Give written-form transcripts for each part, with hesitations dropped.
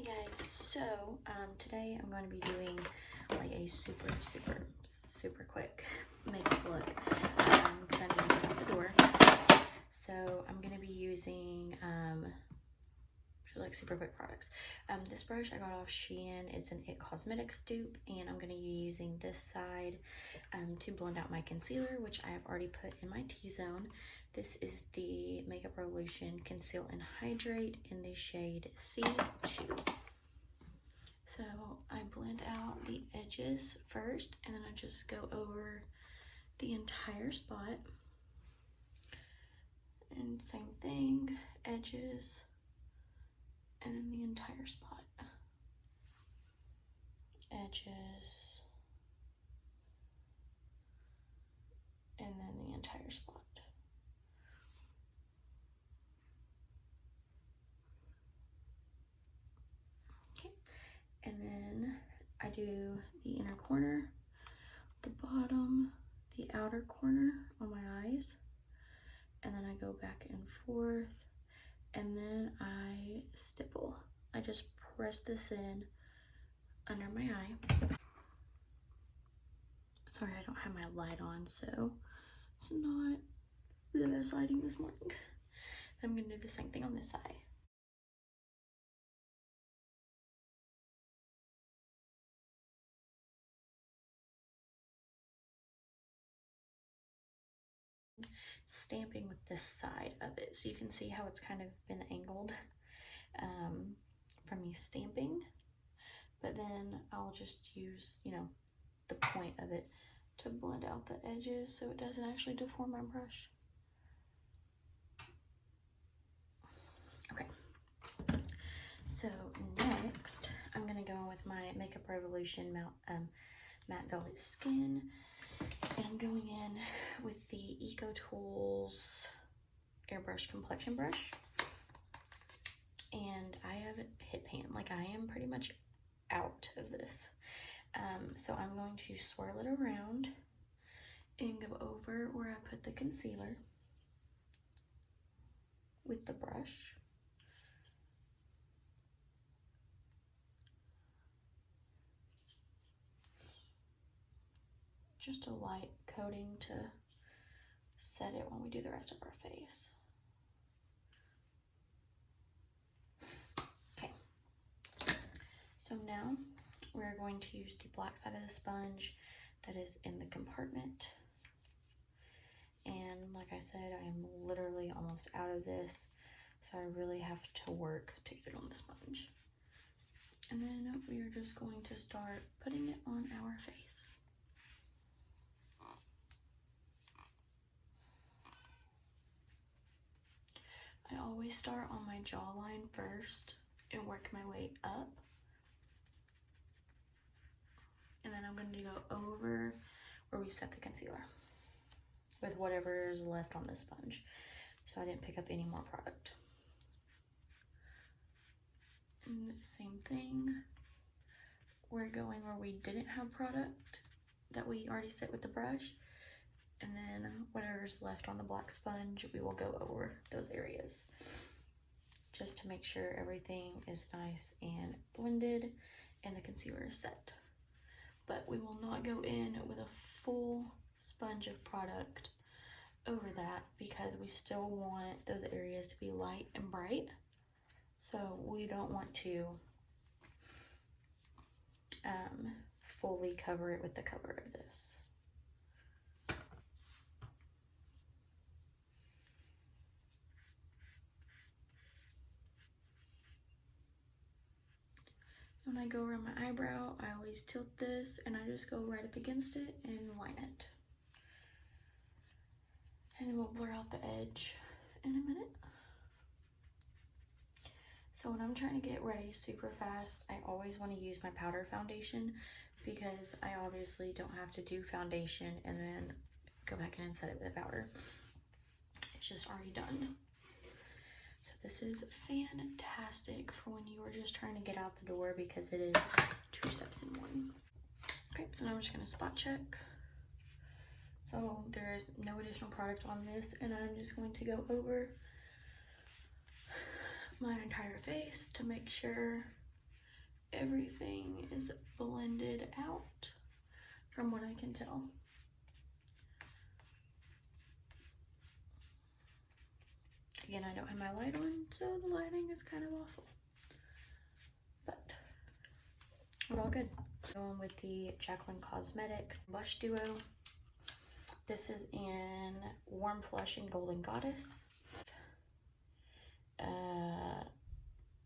Guys, so today I'm going to be doing like a super quick makeup look because I need to get out the door. So I'm going to be using like super quick products. This brush I got off Shein. It's an It Cosmetics dupe, and I'm going to be using this side to blend out my concealer, which I have already put in my T-zone. This is the Makeup Revolution Conceal and Hydrate in the shade C2. So I blend out the edges first, and then I just go over the entire spot. And same thing, edges, and then the entire spot. Edges, and then the entire spot. Okay, and then I do the inner corner, the bottom, the outer corner on my eyes, and then I go back and forth, and then I stipple. I just press this in under my eye. Sorry, I don't have my light on, so it's not the best lighting this morning. I'm gonna do the same thing on this eye. Stamping with this side of it, so you can see how it's kind of been angled from me stamping, but then I'll just use, you know, the point of it to blend out the edges so it doesn't actually deform my brush. Okay, so next I'm gonna go in with my Makeup Revolution Matte Velvet Skin, and I'm going in with the EcoTools Airbrush Complexion Brush, and I have hit pan. Like, I am pretty much out of this. So I'm going to swirl it around and go over where I put the concealer with the brush. Just a light coating to set it when we do the rest of our face. Okay, so now we're going to use the black side of the sponge that is in the compartment. And like I said, I am literally almost out of this, so I really have to work to get it on the sponge. And then we are just going to start putting it on our face. I always start on my jawline first and work my way up. And then I'm going to go over where we set the concealer with whatever is left on the sponge. So I didn't pick up any more product. And the same thing, we're going where we didn't have product that we already set with the brush. And then whatever's left on the black sponge, we will go over those areas just to make sure everything is nice and blended and the concealer is set. But we will not go in with a full sponge of product over that because we still want those areas to be light and bright. So we don't want to fully cover it with the cover of this. When I go around my eyebrow, I always tilt this and I just go right up against it and line it. And then we'll blur out the edge in a minute. So when I'm trying to get ready super fast, I always want to use my powder foundation because I obviously don't have to do foundation and then go back in and set it with a powder. It's just already done. So this is fantastic for when you are just trying to get out the door because it is 2 steps in one. Okay, so now I'm just gonna spot check. So there's no additional product on this, and I'm just going to go over my entire face to make sure everything is blended out from what I can tell. Again, I don't have my light on, so the lighting is kind of awful, but we're all good. Going with the Jaclyn Cosmetics Blush Duo. This is in Warm Flush and Golden Goddess.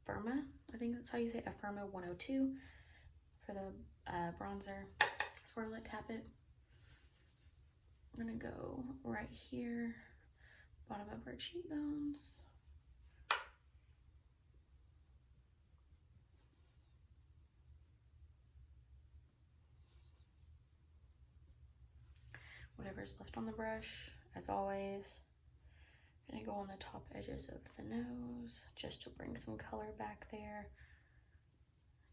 Firma, I think that's how you say it, Firma 102 for the bronzer. Swirl it, tap it. I'm gonna go right here, bottom of our cheekbones. Whatever's left on the brush, as always. I'm gonna go on the top edges of the nose just to bring some color back there.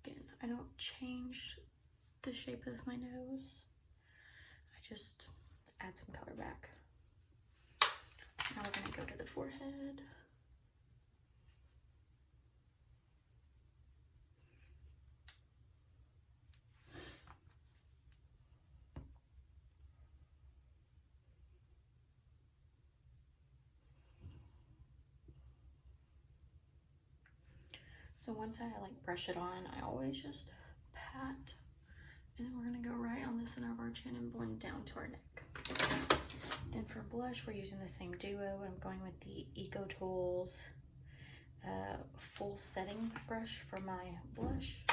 Again, I don't change the shape of my nose. I just add some color back. Now we're gonna go to the forehead. So once I like brush it on, I always just pat, and then we're gonna go right on the center of our chin and blend down to our neck. Then for blush, we're using the same duo. I'm going with the EcoTools full setting brush for my blush.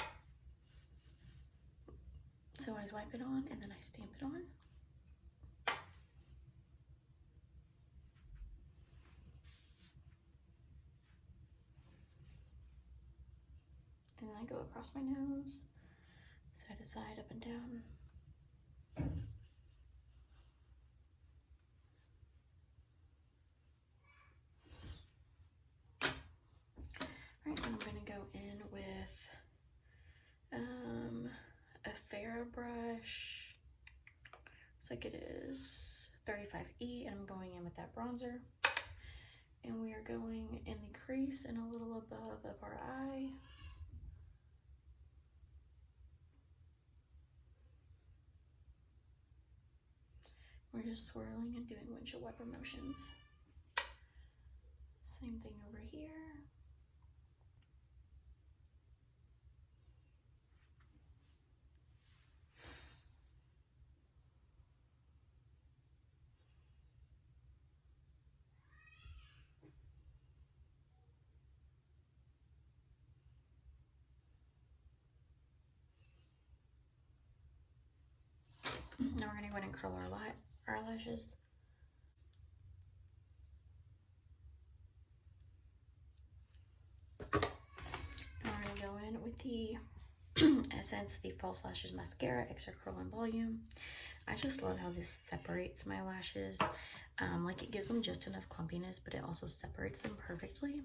So I wipe it on and then I stamp it on. And then I go across my nose, side to side, up and down. Alright, I'm going to go in with a Farrah brush. Looks like it is 35E, and I'm going in with that bronzer. And we are going in the crease and a little above of our eye. We're just swirling and doing windshield wiper motions. Same thing over here. Now we're going to go in and curl our eyelashes. And we're going to go in with the Essence, the False Lashes Mascara, Extra Curl and Volume. I just love how this separates my lashes. Like it gives them just enough clumpiness, but it also separates them perfectly.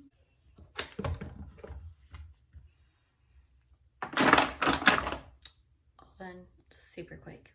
All done super quick.